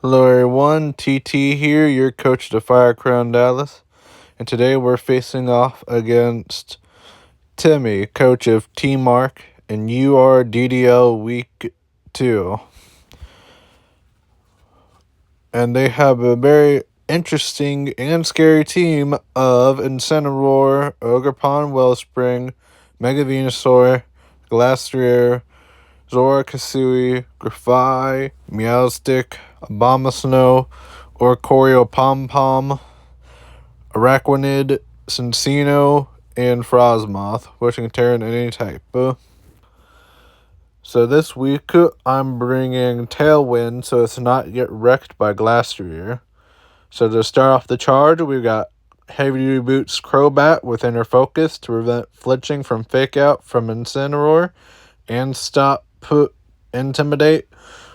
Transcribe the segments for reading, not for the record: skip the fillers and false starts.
Hello everyone, TT here, your coach to Fire Crown Dallas, and today we're facing off against Timmy, coach of Team Ark in URDDL Week 2. And they have a very interesting and scary team of Incineroar, Ogerpon Wellspring, Mega Venusaur, Glastrier, Zora Kasui, Grafai, Meowstic, Abomasnow, Oricorio Pom Pom, Araquanid, Cincino, and Frostmoth, which can turn any type. So this week, I'm bringing Tailwind so it's not get wrecked by Glastrier. So to start off the charge, we've got Heavy Duty Boots Crobat with Inner Focus to prevent flinching from Fake Out from Incineroar, and Stop Intimidate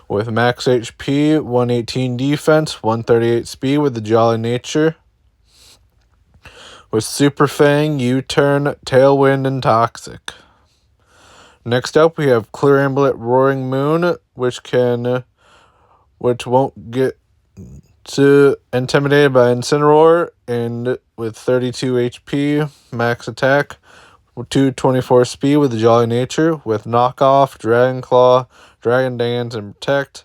with max HP, 118 defense, 138 speed with the Jolly Nature. With Super Fang, U-Turn, Tailwind, and Toxic. Next up, we have Clear Amblet Roaring Moon, which won't get intimidated by Incineroar, and with 32 HP, max attack, 224 speed with the Jolly Nature, with Knockoff, Dragon Claw, Dragon Dance, and Protect.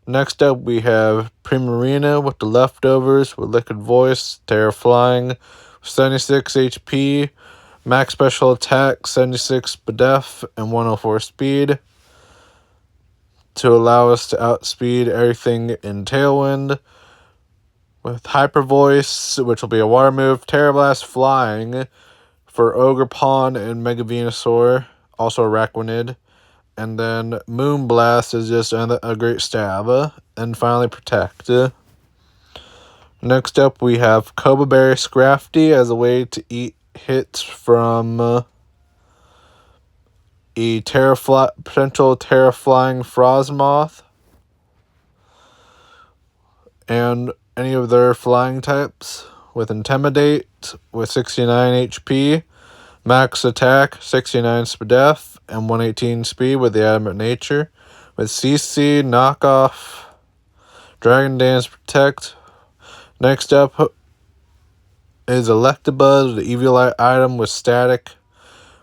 Next up, we have Primarina with the Leftovers, with Liquid Voice, Terra Flying, 76 HP, max special attack, 76 def, and 104 speed, to allow us to outspeed everything in Tailwind. With Hyper Voice, which will be a water move, Terra Blast Flying for Ogerpon and Mega Venusaur, also Araquanid. And then Moon Blast is just a great stab. And finally Protect. Next up, we have Koba Berry Scrafty as a way to eat hits from a potential Terra Flying Frostmoth and any of their flying types, with Intimidate with 69 HP, max attack, 69 def, and 118 speed with the Adamant Nature, with CC, Knockoff, Dragon Dance, Protect. Next up is Electabuzz, the Eviolite item with Static,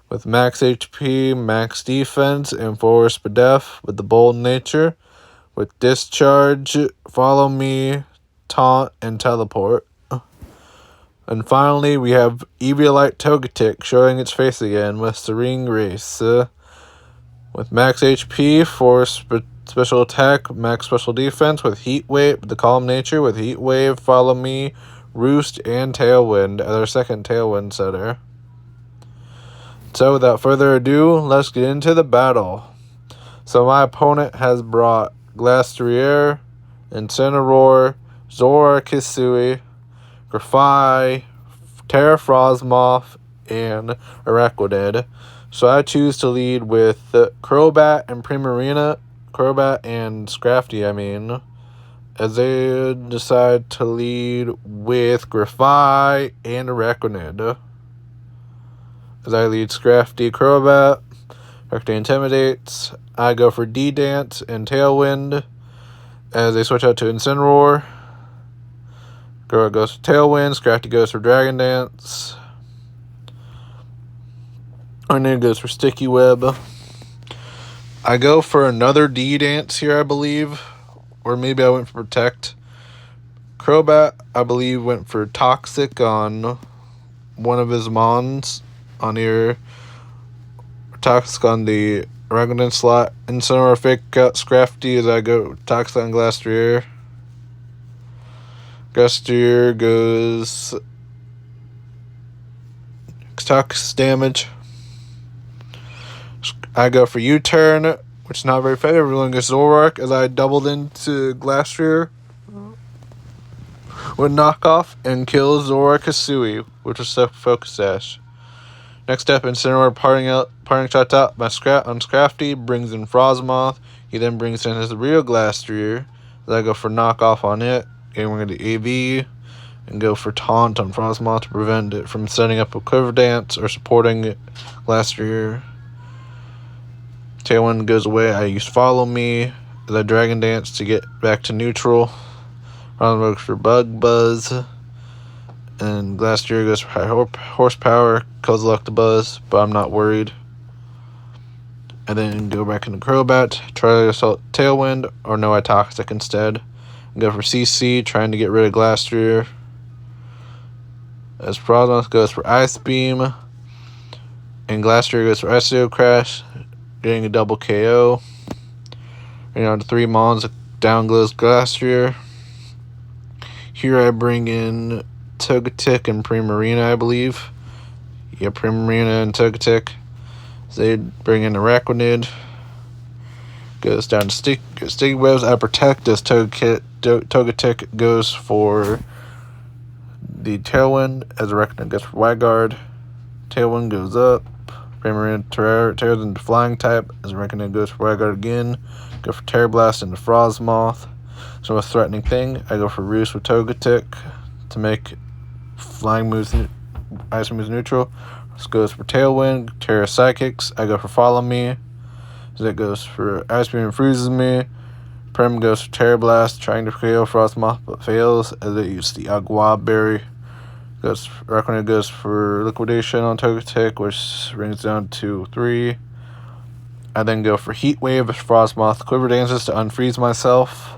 with max HP, max defense, and 4 def with the Bold Nature, with Discharge, Follow Me, Taunt, and Teleport. And finally, we have Eviolite Togetic showing its face again with Serene Grace. With max HP, 4 special attack, max special defense, with Heat Wave, the Calm Nature, with Heat Wave, Follow Me, Roost, and Tailwind as our second Tailwind setter. So without further ado, let's get into the battle. So my opponent has brought Glastrier, Incineroar, Zora Kisui, Grafai, Terra Frostmoth, and Araquanid. So I choose to lead with Crobat and Scrafty, as they decide to lead with Grafai and Araquanid. As I lead Scrafty, Crobat, Scrafty intimidates. I go for D-Dance and Tailwind as they switch out to Incineroar. Crobat goes for Tailwind, Scrafty goes for Dragon Dance. Arnid goes for Sticky Web. I go for another D-Dance here, I believe. Or maybe I went for Protect. Crobat, I believe, went for Toxic on one of his Mons. On your Toxic on the Araquanid slot. Incineroar Fake Out Scrafty as I go Toxic on Glastrier. Glastrier goes Toxic damage. I go for U-Turn, which is not very effective. We're going to go Zoroark as I doubled into Glastrier with Knockoff and kill Zoroark Kasui, which was Focus Sash. Next up, Incineroar parting shot out on Scrafty, brings in Frostmoth. He then brings in his real Glastrier. As I go for Knockoff on it. And we're going to AV and go for Taunt on Frostmoth to prevent it from setting up a Quiver Dance or supporting Glastrier. Tailwind goes away. I use Follow Me as I Dragon Dance to get back to neutral. Bronze goes for Bug Buzz. And Glastrier goes for high horsepower. Kozilek the Buzz, but I'm not worried. And then go back into Crobat. Try to Assault Tailwind or no Toxic instead. And go for CC, trying to get rid of Glastrier. As Frosmoth goes for Ice Beam. And Glastrier goes for SEO Crash, getting a double KO. And on to 3 Mons, down goes Glastrier. Here I bring in Togetic and Primarina, I believe. Yeah, Primarina and Togetic. So they bring in Araquanid. Goes down to Sticky Webs. I protect as Togetic goes for the Tailwind. As Araquanid goes for Wide-Guard. Tailwind goes up. Primarina tears into Flying type. As Recon goes for Wide-Guard again. Go for Terra Blast into Frosmoth. So a threatening thing. I go for Roost with Togetic to make flying moves, ice moves neutral. This goes for Tailwind. Terra Psychics. I go for Follow Me. So that goes for Ice Beam and freezes me. Prim goes for Terra Blast, trying to KO Frosmoth but fails as it uses the Agua Berry. Recon goes for Liquidation on Togetic, which brings down to 3. I then go for Heat Wave as Frosmoth Quiver Dances to unfreeze myself.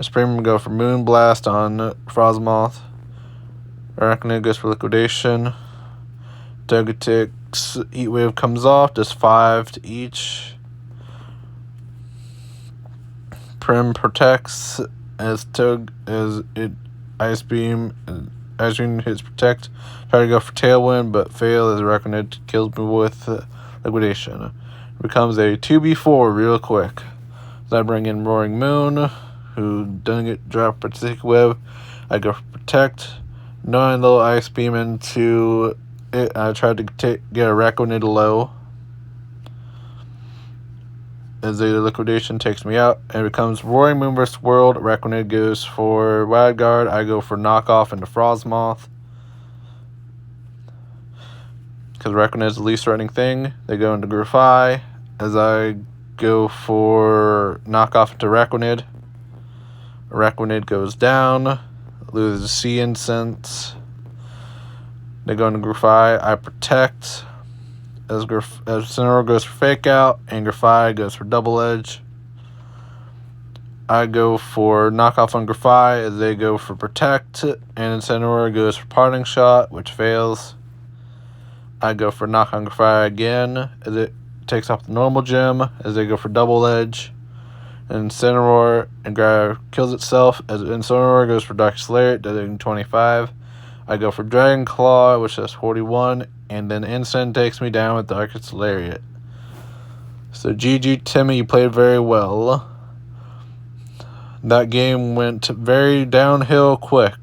Spring go for Moon Blast on Frosmoth. Recon goes for Liquidation. Togetic's Heat Wave comes off, does 5 to each. Prim protects as it Ice Beam hits Protect. Try to go for Tailwind, but fail as Recon kills me with Liquidation. It becomes a 2v4 real quick. So I bring in Roaring Moon, who doesn't get dropped by Sticky Web. I go for Protect, knowing little Ice Beam into it. I tried to get a Recon low. As the Liquidation takes me out, and it becomes Roaring Moon vs. World. Recon goes for Wild Guard. I go for Knockoff into Frosmoth. Because Recon is the least threatening thing. They go into Grufai. As I go for Knockoff into Recon. Recon goes down. Loses Sea Incense. They go into Grufai. I protect. As Incineroar goes for Fake Out, and Grufai goes for Double Edge. I go for Knockoff on Grufai as they go for Protect, and Incineroar goes for Parting Shot, which fails. I go for Knock on Grufai again as it takes off the normal gem as they go for Double Edge. And Incineroar and kills itself as Incineroar goes for Dark Lariat, doing 25. I go for Dragon Claw, which does 41, and then Incin takes me down with Darkest Lariat. So GG Timmy, you played very well. That game went very downhill quick.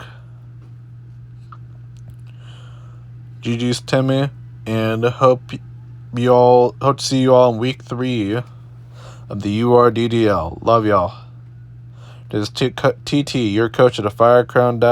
GG's Timmy, and hope to see you all in week 3 of the URDDL. Love y'all. This is TT, your coach at the Fire Crown Dallas.